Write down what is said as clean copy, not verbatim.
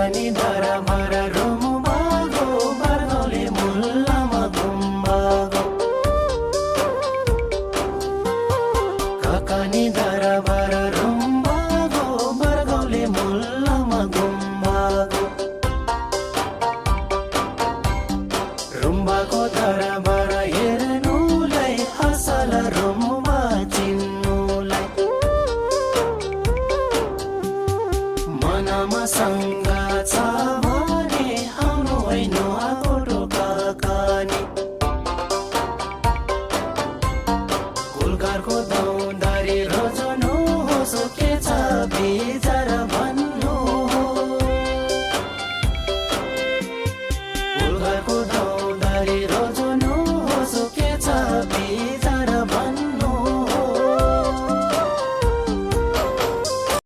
काकानी धरा भरा रुमबागो बर्गौले मुल्लामा गुम्बागो काकानी धरा भरा रुमबागो बर्गौले मुल्लामा गुम्बागो रुम्बाको धरा भरा हेर्नुलाई असल रुम्बा चिन्नुलाई मनमा शङ्का छ भने आउनु होइन आगोटो काकानी गुलकारको दौदारी रोज्नु होस् के छ बिजा